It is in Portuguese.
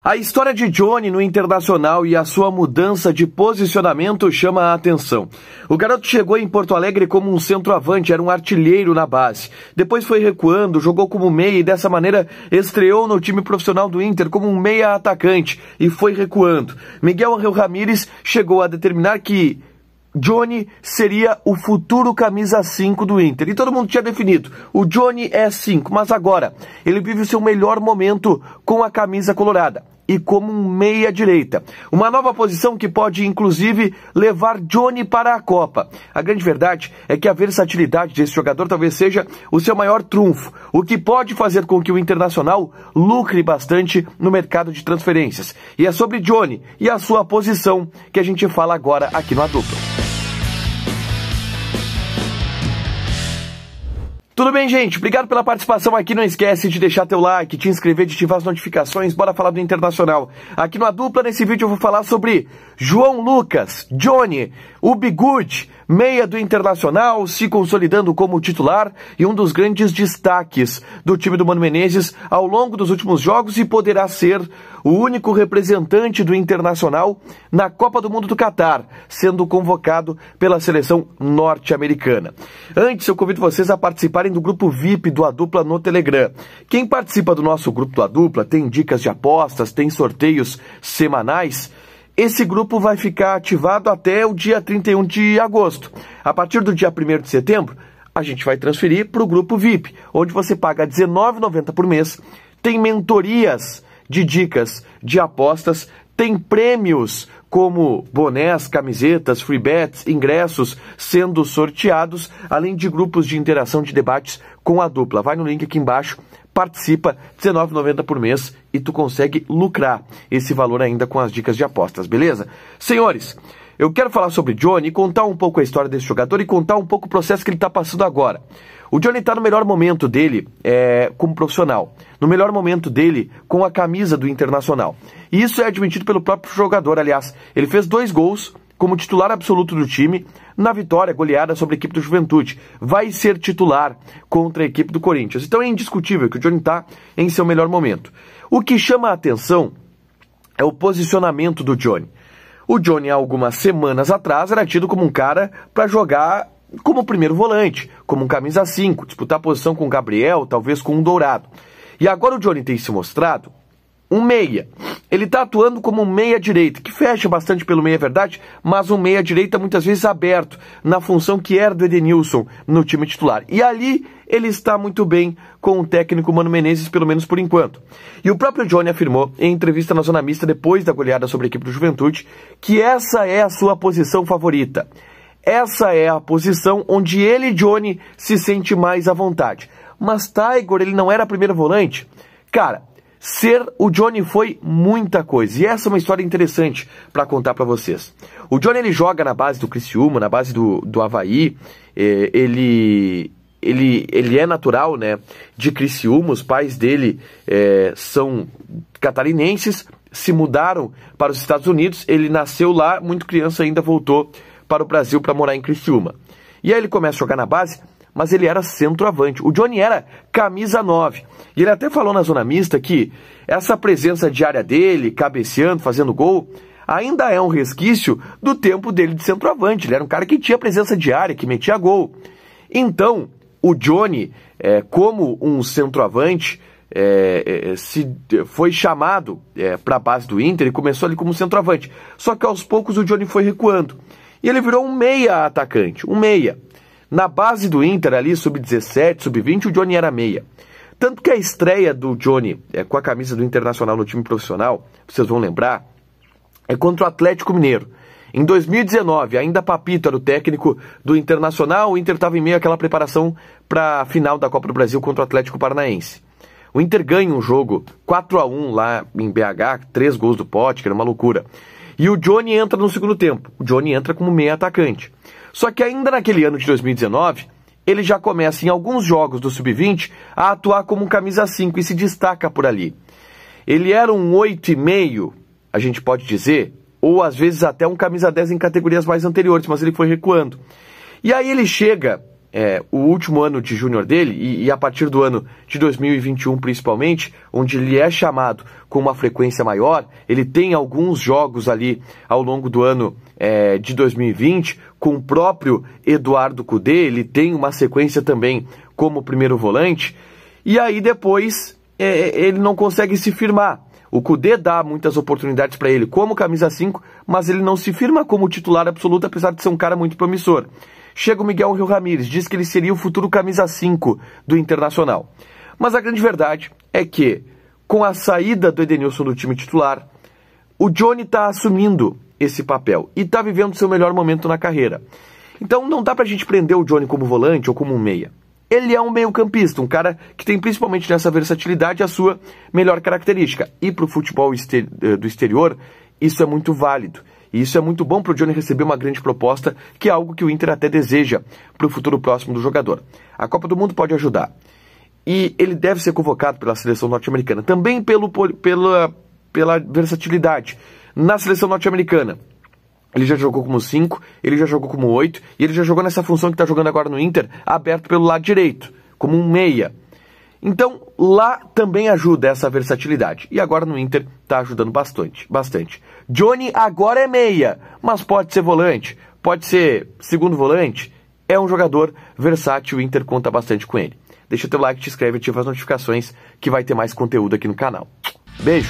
A história de Johnny no Internacional e a sua mudança de posicionamento chama a atenção. O garoto chegou em Porto Alegre como um centroavante, era um artilheiro na base. Depois foi recuando, jogou como meia e dessa maneira estreou no time profissional do Inter como um meia atacante e foi recuando. Miguel Ángel Ramírez chegou a determinar que Johnny seria o futuro camisa 5 do Inter. E todo mundo tinha definido, o Johnny é 5, mas agora ele vive o seu melhor momento com a camisa colorada e como um meia-direita. Uma nova posição que pode, inclusive, levar Johnny para a Copa. A grande verdade é que a versatilidade desse jogador talvez seja o seu maior trunfo, o que pode fazer com que o Internacional lucre bastante no mercado de transferências. E é sobre Johnny e a sua posição que a gente fala agora aqui no A Dupla. Tudo bem, gente? Obrigado pela participação aqui. Não esquece de deixar teu like, te inscrever, de ativar as notificações. Bora falar do Internacional. Aqui no A Dupla, nesse vídeo, eu vou falar sobre João Lucas, Johnny, o Bigude, meia do Internacional, se consolidando como titular e um dos grandes destaques do time do Mano Menezes ao longo dos últimos jogos e poderá ser o único representante do Internacional na Copa do Mundo do Catar, sendo convocado pela seleção norte-americana. Antes, eu convido vocês a participarem do grupo VIP do A Dupla no Telegram. Quem participa do nosso grupo do A Dupla tem dicas de apostas, tem sorteios semanais. Esse grupo vai ficar ativado até o dia 31 de agosto. A partir do dia 1º de setembro, a gente vai transferir para o grupo VIP, onde você paga R$ 19,90 por mês, tem mentorias de dicas de apostas, tem prêmios como bonés, camisetas, free bets, ingressos sendo sorteados, além de grupos de interação de debates com a dupla. Vai no link aqui embaixo, participa, R$ 19,90 por mês e tu consegue lucrar esse valor ainda com as dicas de apostas, beleza? Senhores, eu quero falar sobre Johnny e contar um pouco a história desse jogador e contar um pouco o processo que ele está passando agora. O Johnny está no melhor momento dele como profissional, no melhor momento dele com a camisa do Internacional. E isso é admitido pelo próprio jogador, aliás. Ele fez 2 gols como titular absoluto do time na vitória goleada sobre a equipe do Juventude. Vai ser titular contra a equipe do Corinthians. Então é indiscutível que o Johnny está em seu melhor momento. O que chama a atenção é o posicionamento do Johnny. O Johnny, há algumas semanas atrás, era tido como um cara para jogar como primeiro volante, como um camisa 5, disputar a posição com o Gabriel, talvez com um Dourado. E agora o Johnny tem se mostrado um meia. Ele está atuando como um meia-direita, que fecha bastante pelo meio, é verdade, mas um meia-direita muitas vezes aberto, na função que era do Edenilson no time titular. E ali ele está muito bem com o técnico Mano Menezes, pelo menos por enquanto. E o próprio Johnny afirmou, em entrevista na Zona Mista, depois da goleada sobre a equipe do Juventude, que essa é a sua posição favorita. Essa é a posição onde ele, Johnny, se sente mais à vontade. Mas Tiger, ele não era primeiro volante? Cara, ser o Johnny foi muita coisa. E essa é uma história interessante para contar para vocês. O Johnny, ele joga na base do Criciúma, na base do Avaí. Ele é natural, né, de Criciúma. Os pais dele são catarinenses, se mudaram para os Estados Unidos. Ele nasceu lá, muito criança ainda voltou para o Brasil para morar em Criciúma. E aí ele começa a jogar na base, mas ele era centroavante. O Johnny era camisa 9. E ele até falou na Zona Mista que essa presença diária dele, cabeceando, fazendo gol, ainda é um resquício do tempo dele de centroavante. Ele era um cara que tinha presença diária, que metia gol. Então, o Johnny, como um centroavante, foi chamado para a base do Inter e começou ali como centroavante. Só que aos poucos o Johnny foi recuando. E ele virou um meia atacante, um meia. Na base do Inter ali, sub-17, sub-20, o Johnny era meia. Tanto que a estreia do Johnny com a camisa do Internacional no time profissional, vocês vão lembrar, é contra o Atlético Mineiro. Em 2019, ainda Papito era o técnico do Internacional, o Inter estava em meio àquela preparação para a final da Copa do Brasil contra o Atlético Paranaense. O Inter ganha um jogo 4-1 lá em BH, 3 gols do Pote, que era uma loucura. E o Johnny entra no segundo tempo. O Johnny entra como meia atacante. Só que ainda naquele ano de 2019, ele já começa em alguns jogos do Sub-20 a atuar como um camisa 5 e se destaca por ali. Ele era um 8,5, a gente pode dizer, ou às vezes até um camisa 10 em categorias mais anteriores, mas ele foi recuando. E aí ele chega o último ano de júnior dele, e a partir do ano de 2021 principalmente, onde ele é chamado com uma frequência maior, ele tem alguns jogos ali ao longo do ano de 2020, com o próprio Eduardo Cudê, ele tem uma sequência também como primeiro volante, e aí depois ele não consegue se firmar. O Cudê dá muitas oportunidades para ele como camisa 5, mas ele não se firma como titular absoluto, apesar de ser um cara muito promissor. Chega o Miguel Ángel Ramírez, diz que ele seria o futuro camisa 5 do Internacional. Mas a grande verdade é que, com a saída do Edenilson do time titular, o Johnny está assumindo esse papel e está vivendo seu melhor momento na carreira. Então não dá pra gente prender o Johnny como volante ou como um meia. Ele é um meio-campista, um cara que tem principalmente nessa versatilidade a sua melhor característica. E para o futebol do exterior, isso é muito válido. E isso é muito bom para o Johnny receber uma grande proposta, que é algo que o Inter até deseja para o futuro próximo do jogador. A Copa do Mundo pode ajudar. E ele deve ser convocado pela seleção norte-americana, também pela versatilidade. Na seleção norte-americana, ele já jogou como 5, ele já jogou como 8, e ele já jogou nessa função que está jogando agora no Inter, aberto pelo lado direito, como um meia. Então, lá também ajuda essa versatilidade. E agora no Inter está ajudando bastante. Johnny agora é meia, mas pode ser volante, pode ser segundo volante. É um jogador versátil, o Inter conta bastante com ele. Deixa teu like, te inscreve, ativa as notificações, que vai ter mais conteúdo aqui no canal. Beijo!